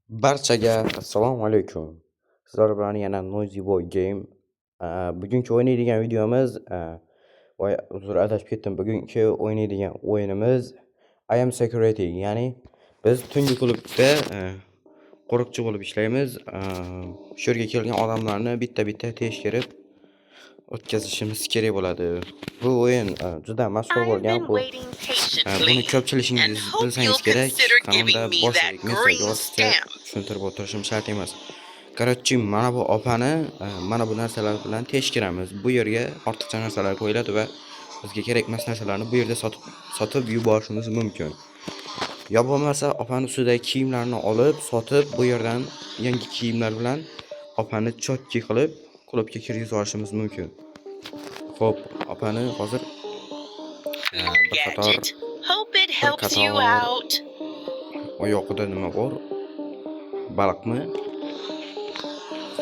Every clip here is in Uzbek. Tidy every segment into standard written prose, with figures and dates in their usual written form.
Barchaga assalomu alaykum. Sizlar bilan yana Noisy Boy Game. Bugungi o'ynaydigan videomiz voy uzr adashib ketdim. Bugungi o'ynaydigan o'yinimiz I am security, ya'ni biz tungi klubda qo'riqchi bo'lib ishlaymiz. Shu yerga kelgan odamlarni bitta-bitta tekshirib o'tkazishimiz kerak bo'ladi. Bu o'yin juda mashhur bo'lgan. Buni ko'pchiligingiz bilsangiz kerak. Kanalda boshlik mesajga tushuntirib o'tirishim shart emas. Короче, mana bu opani mana bu narsalar bilan tekshiramiz. Bu yerga ortiqcha narsalar qo'yiladi va bizga kerak emas narsalarni bu yerda sotib yuborishimiz mumkin. Yo bo'lmasa opani ustidagi kiyimlarni olib, sotib bu yerdan yangi kiyimlar bilan opani chotki qilib klubga kirgizib yuborishimiz mumkin. Xo'p, opani hozir bir qator oyoqida nima bor? Baliqmi?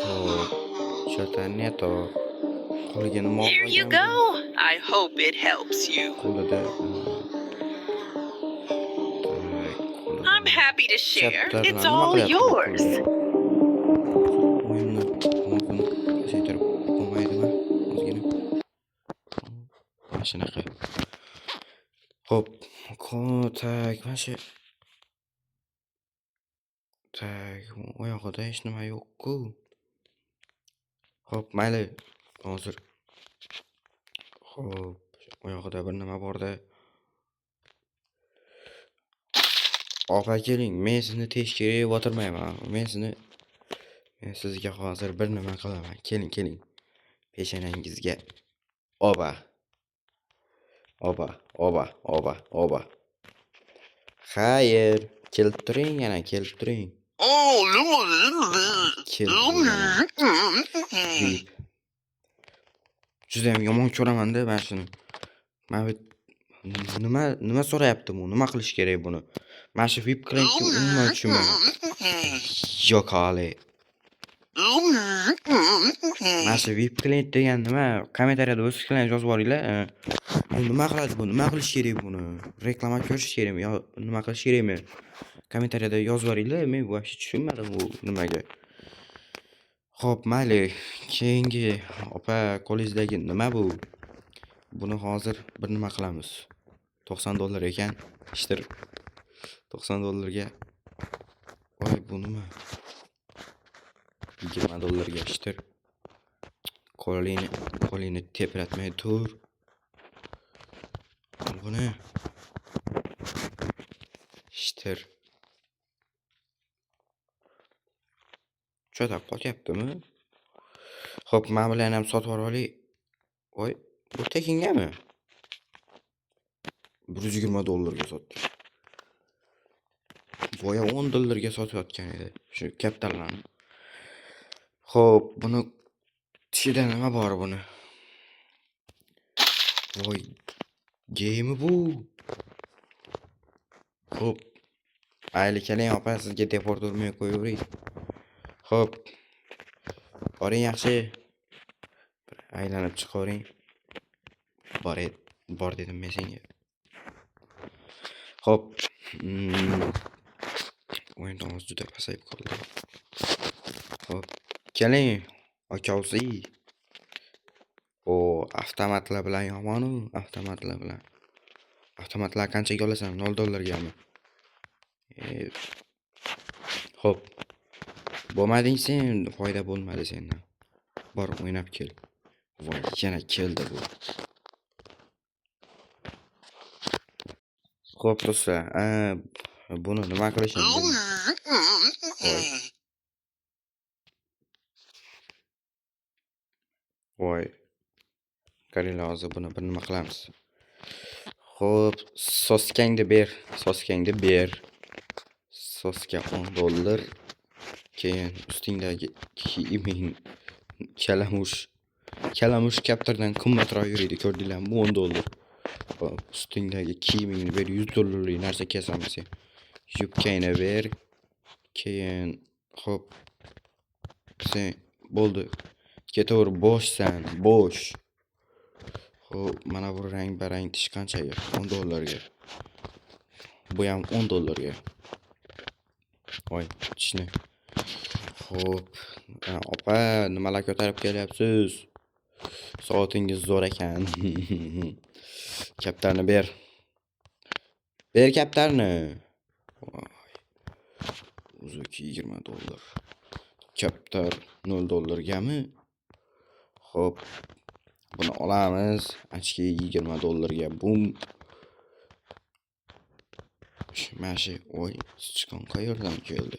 Xo'p, chataneto. Qo'liga nima olgan? Here you go. I hope it helps you. Qo'lida I'm happy to share. chapter It's nima all qilyapti? yours. O'yinni hozir pasaytirib bo'lmaydimi? Ozgina. Mana shunaqa. Xo'p, tak, mana shu tak, oyog'ida hech nima yo'q-ku. Xo'p, mayli. Hozir. Xo'p, oyog'ida bir nima bor-da. Opa keling, men sizni tekshirib o'tirmayman. Men sizga hozir bir nima qilaman. Keling. Peshanangizga. Oba. Xayr, kelib turing, yana kelib turing. Juda ham yomon ko'raman-da men shuni. Nima so'rayapti bu? Nima qilish kerak buni? Mana shu VIP klientga umuman tushunmayman. Yo'q hali. Mana shu VIP klient degan nima? Kommentariyada o'z fikringizni yozib yuboringlar. Nima qiladi bu? Nima qilish kerak buni? Reklama ko'rish kerakmi yo nima qilish kerakmi? Kommentariyada yozib yuboringlar. Men bu vaqt tushunmadim bu nimaga. Xo'p, mayli. Keyingi opa qo'lingizdagi nima bu? Buni hozir bir nima qilamiz. $90 ekan. Ishtir. $90 ga. Voy, bu nima? $20 ga ishtir. Qo'lingni tepratmay tur. Buni ishtir. Cho'taq qotyaptimi? Xo'p, men bilan ham sotib olaylik. Voy, bu tekingami? $120 ga sotdi. Boya $10 ga sotayotgan edi. Shu kapitallarni. Xo'p, buni tishida nima bor buni? Voy, geymi bu? Xo'p. Mayli keling, opa, sizga deport urmay qo'yaveray. Xo'p. Boring yaxshi. Aylanib chiqavering. Bor dedim men senga. Xo'p. O'yin tomoz juda pasayib qoldi. Xo'p. Keling, akavsi. Avtomatlar bilan yomon-u, avtomatlar bilan. Avtomatlar qanchaga olasan? $0 gami? Xo'p. Bo'lmading sen, foyda bo'lmadi sendan. Bor, o'ynab kel. Voy, yana keldi bu. Xo'p, do'stlar, buni nima qilishim Voy. Qaranglar, hozir buni bir nima qilamiz. Xo'p, soskangni ber. Soska $10. Keyin ustingdagi kiyiming kalamush kaptardan qimmatroq yuradi, ko'rdinglarmi? $10. Xo'p, ustingdagi kiyimingni ber, $100 narsa kesaman sen. Yubkangni ber. Keyin xo'p. Sen bo'ldi. Ketaver, bo'shsan, bo'sh. Xo'p, mana bu rang-barang tish qanchaga? $10 ga. Bu ham $10 ga. Voy, tishni. Xo'p. Opa, nimalar ko'tarib kelyapsiz? Soatingiz zo'r ekan. Kaptarni ber. Ber kaptarni. Voy, o'zi $20. Kaptar $0gami? Xo'p. Buni olamiz. Achki $20ga. Bum. Mashi, oy, sichqon qayerdan keldi?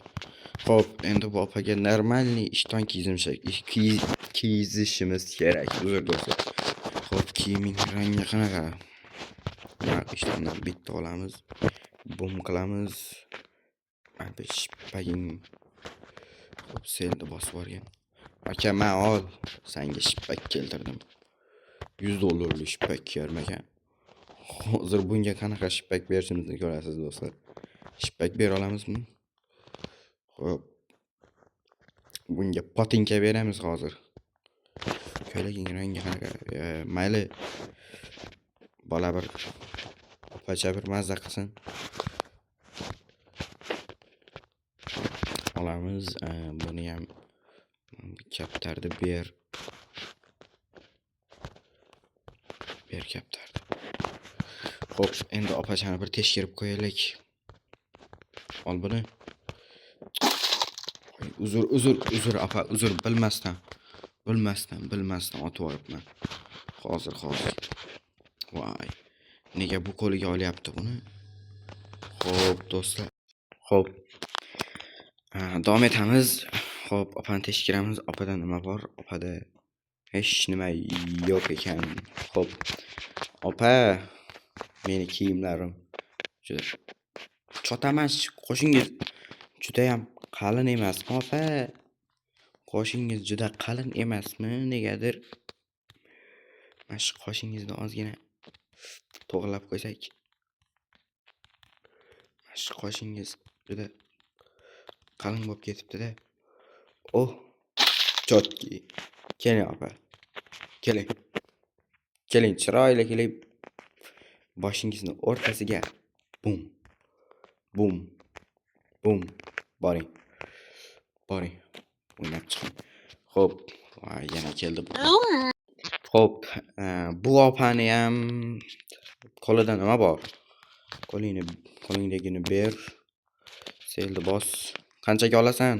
Xo'p, endi bu opaga normalniy ishton kiyizishimiz kerak. Uzr do'stlar. Xo'p, kiyimning rangi qanaqa? Mana ishtondan bitta olamiz. Bum qilamiz. Mana shippaging. Xo'p, selni bosib yuborgan. Aka, men ol. Senga shippak keltirdim. $100lik shippak kerak. Hozir bunga qanaqa shippak berishimizni ko'rasiz do'stlar. Shippak bera olamizmi? Xo'p. Bunga potinka beramiz hozir. Ko'ylaging rangi qanaqa? Mayli. Bola bir opacha bir mazza qilsin. Olamiz. Buni ham kaptarni ber. Ber kaptarni. Xo'p, endi opachani bir tekshirib qo'yaylik. Ol buni. Uzr apa, uzr, bilmasdan otib olibman. Hozir. Voy. Nega bu qo'liga olyapti buni? Xo'p, do'stlar. Xo'p. Davom etamiz. Xo'p, opani tekshiramiz. Opada nima bor? Opada hech nima yo'q ekan. Xo'p. Opa, meni kiyimlarim juda chotamas. Qo'shingiz juda ham qalin emasmi, opa? Qoshingiz juda qalin emasmi? Negadir mana shu qoshingizni ozgina to'g'rilab qo'ysak. Mana shu qoshingiz juda qalin bo'lib ketibdi-da. Oh, chotki. Keling, opa. Keling, chiroyli kelib boshingizni o'rtasiga bum. Boring. O'ynab chiqing. Xo'p, yana keldi bu. Xo'p, bu opani ham qo'lida nima bor? Qo'lingdagini ber. Selni bos. Qanchaga olasan?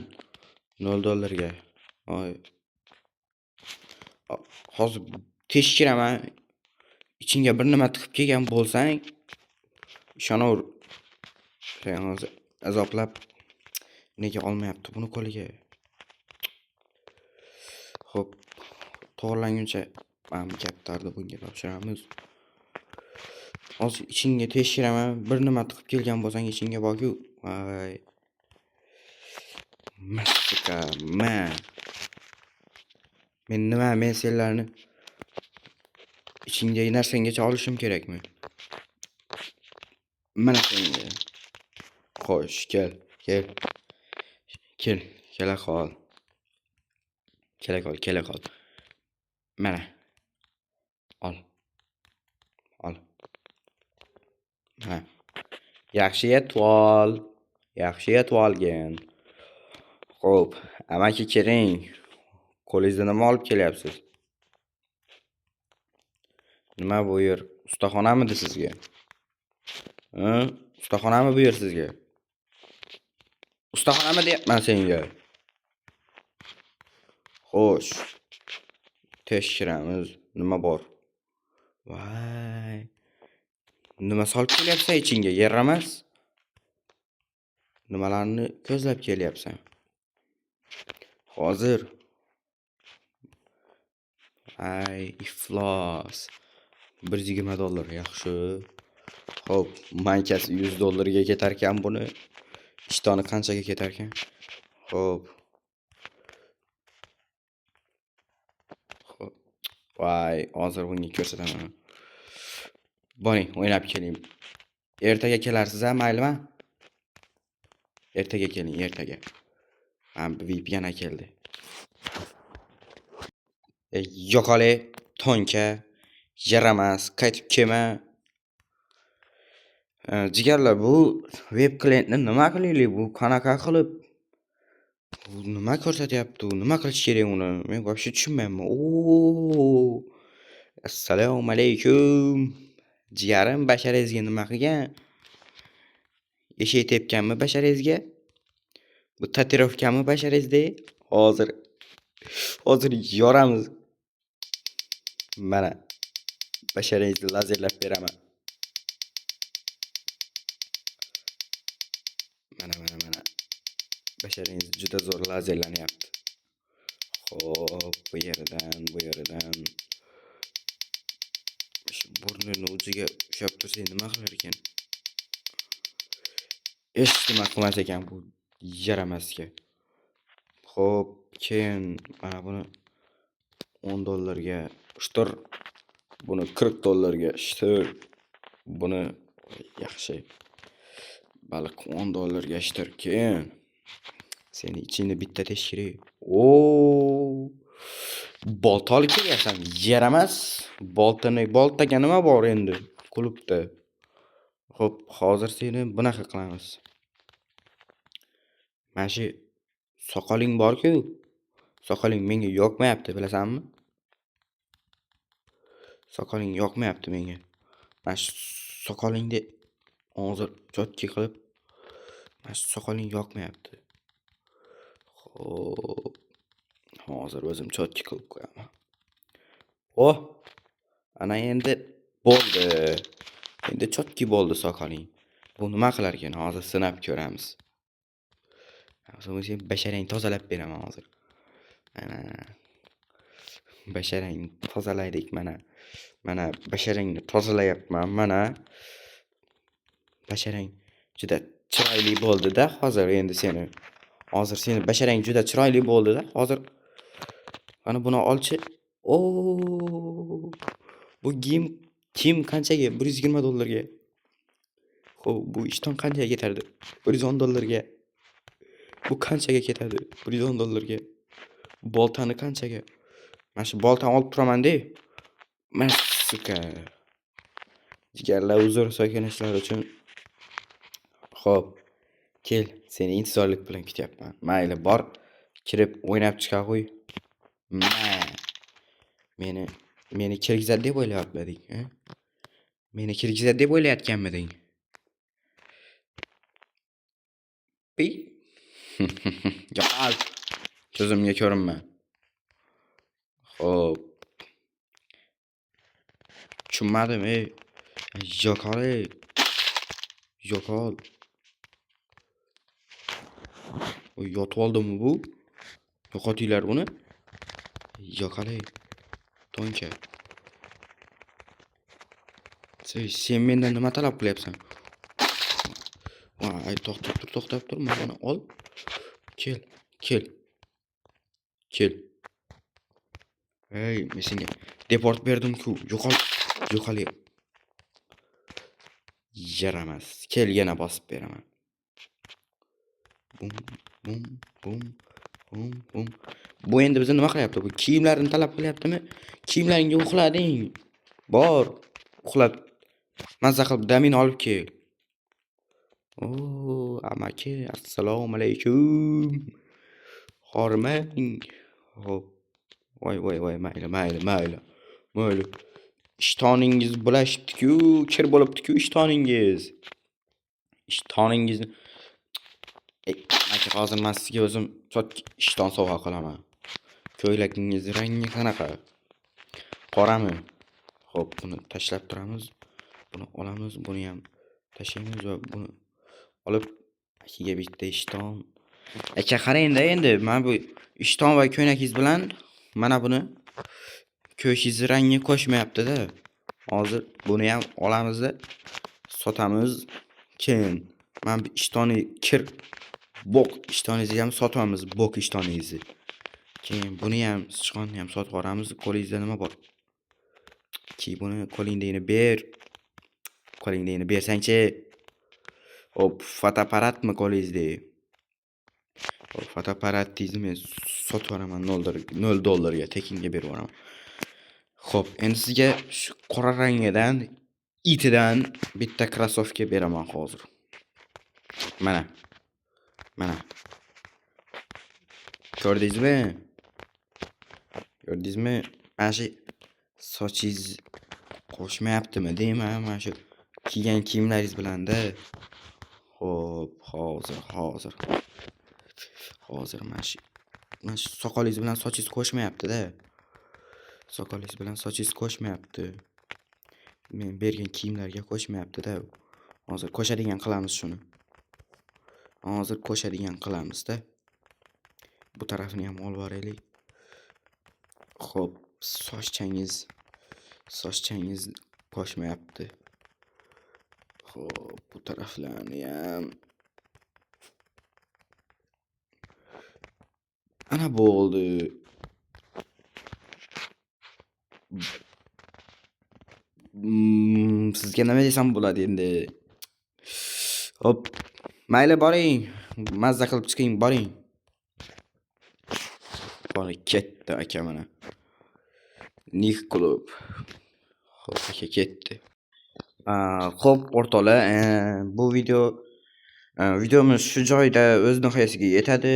$0ga. Voy. Hozir tekshiraman. Ichingga bir nima tiqib kelgan bo'lsang, ishonaver. Hozir azoblab nega olmayapti buni qo'liga? Xo'p, to'g'rilanguncha mana kaptarni bunga topshiramiz. Hozir ichingga tekshiraman. Bir nima tiqib kelgan bo'lsang ichingga borku. Voy. Mastika, men senlarni ichingdagi narsangacha olishim kerakmi? Mana senga. Xo'sh, kel. Kela qol. Mana. Ol. Ha. Yaxshi yetvolgin. Xo'p, amaki kiring. Qo'lingizda nima olib kelyapsiz? Nima bu yer? Ustaxonamidi sizga? Ustaxonami bu yer sizga? Ustaxonami deyapman senga. Xo'sh. Tekshiramiz. Nima bor? Voy. Nima solib kelyapsan ichingga? Yer emas? Nimalarni ko'zlab kelyapsan? Hozir. Ay, iflos. $120 yaxshi. Xo'p, mankasi $100ga ketar ekan buni. Ishtoni qanchaga ketar ekan? Xo'p. Voy, hozir bunga ko'rsataman. Boring, o'ynab keling. Ertaga kelarsiz, maylimi? Ertaga keling, ertaga. VIP yana keldi. Yo'qole, tonka, yaramas, qaytib kelma. Jigarlar, bu web klientni nima qilaylik? Bu qanaqa qilib bu nima ko'rsatyapti? Nima qilish kerak uni? Men вообще tushunmayapman. Assalomu alaykum. Jigarim, basharangizga nima qilgan? Eshak tepganmi basharangizga? Bu tatuirovkami basharangizda? Hozir yoramiz. Mana basharangizni lazerlab beraman. Mana. Basharangiz juda zo'r lazerlanyapti. Xo'p, bu yeridan. Shu burnini uchiga ushlab tursak nima qilar ekan? Hech nima qilmas ekan bu yaramasga. Xo'p, keyin mana buni $10 ga shtir, buni $40 ga shtir, buni yaxshi. Baliq $10 ga shtir. Keyin seni ichingni bitta teshkiri. Bolta olib kelgansan, yaramas. Boltaga nima bor endi klubda? Xo'p, hozir seni bunaqa qilamiz. Mana shu soqoling bor-ku, soqoling menga yoqmayapti, bilasanmi? Soqoling yoqmayapti menga. Mana shu soqolingni hozir chotki qilib, mana shu soqoling yoqmayapti. Xo'p, hozir o'zim chotki qilib qo'yaman. Ana endi bo'ldi. Endi chotki bo'ldi soqoling. Bu nima qilar ekan? Hozir sinab ko'ramiz. Hozir basharang tozalab beraman hozir. Mana basharang tozalaydik mana. Mana basharangni tozalayapman mana. Basharang juda chiroyli bo'ldi-da hozir endi seni. Hozir seni basharang juda chiroyli bo'ldi-da hozir. Mana buni olchi. Bu kiyim qanchaga? $120 ga. Xo'p, bu ishton qanchaga ketadi? $110 ga. Bu qanchaga ketadi? $110 ga. Boltani qanchaga? Mana shu boltani olib turaman-da. Mana suka. Jigarlar, uzr so'kinishlar uchun. Xo'p, kel, seni intizorlik bilan kutyapman. Mayli, bor, kirib o'ynab chiqa qo'y. Meni kirgizadi deb o'ylayapmading, ha? Meni kirgizadi deb o'ylayotganmiding? Yo'q, ko'zimga ko'rinma. Xo'p. Tushunmadim, Yo'qol. Yotib oldimi bu? Yo'qotinglar buni. Yo'qol. Tonka. Sen mendan nima talab qilyapsan? To'xtab tur, mana buni ol. Kel. Men senga deport berdim-ku. Yo'qol. Yaramas. Kel, yana bosib beraman. Bum. Bu endi bizni nima qilyapti? Bu kiyimlarni talab qilyaptimi? Kiyimlaringga uxlading. Bor, uxlab mazza qilib damin olib kel. Amaki, assalomu alaykum. Hormang. Xo'p. Voy, mayli. Ishtoningiz bulashibdi-ku, kir bo'libdi-ku ishtoningiz. Ishtoningizni hozir men sizga o'zim ishton sovg'a qilaman. Ko'ylagingiz rangi qanaqa? Qorami? Xo'p, buni tashlab turamiz. Buni olamiz, buni ham tashlaymiz va buni olib akiga bitta ishton. Aka, qarang-da endi, men bu ishton va ko'ylagingiz bilan mana buni ko'shingiz rangi qo'shmayapti-da. Hozir buni ham olamiz-da, sotamiz. Keyin men bu ishtonni bok ishtoningizni ham sotamiz, bok ishtoningizni. Keyin buni ham, sichqonni ham sotib yuboramiz. Qo'lingizda nima bor? Buni qo'lingdagini ber. Qo'lingdagini bersang-chi. Hop, fotoapparatmi qo'lingizda? Hop, fotoapparatni men sotib yuboraman $0 ga tekinga berib yuboraman. Xo'p, endi sizga shu qora rangidan itidan bitta krossovka beraman hozir. Mana. Mana. Ko'rdingizmi? Ko'rdingizmi? Mana shu sochingiz qo'shmayaptimi deyman, mana shu kiygan kiyimlaringiz bilan-da. Xo'p, hozir mana shu soqolingiz bilan sochingiz qo'shmayapti-da. Soqolingiz bilan sochingiz qo'shmayapti. Men bergan kiyimlarga qo'shmayapti-da. Hozir qo'shadigan qilamiz shuni. Hozir qo'shadigan qilamiz-da. Bu tarafini ham olib boraylik. Xo'p, sochchangiz qo'shmayapti. Xo'p, bu taraflarni ham ana bo'ldi. Sizga nima desam bo'ladi endi? Hop, mayli boring. Mazza qilib chiqing, boring. Bora ketdi aka mana. Nik klub. Xo'p, aka ketdi. Xo'p, o'rtoqlar, bu videomiz shu joyda o'z nihoyasiga yetadi.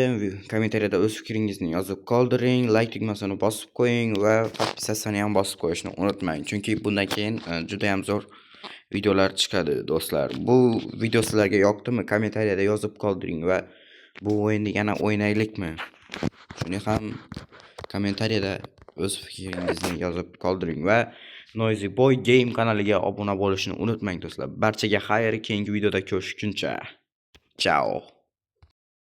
Kommentariyada o'z fikringizni yozib qoldiring, like tugmasini bosib qo'ying va podpisatsiyani ham bosib qo'yishni unutmang, chunki bundan keyin juda ham zo'r videolar chiqadi do'stlar. Bu video sizlarga yoqdimi? Kommentariyada yozib qoldiring va bu o'yinni yana o'ynaylikmi? Shuni ham kommentariyada o'z fikringizni yozib qoldiring va Noisy Boy Game kanaliga obuna bo'lishni unutmang do'stlar. Barchaga xayr, keyingi videoda ko'rishguncha. Ciao.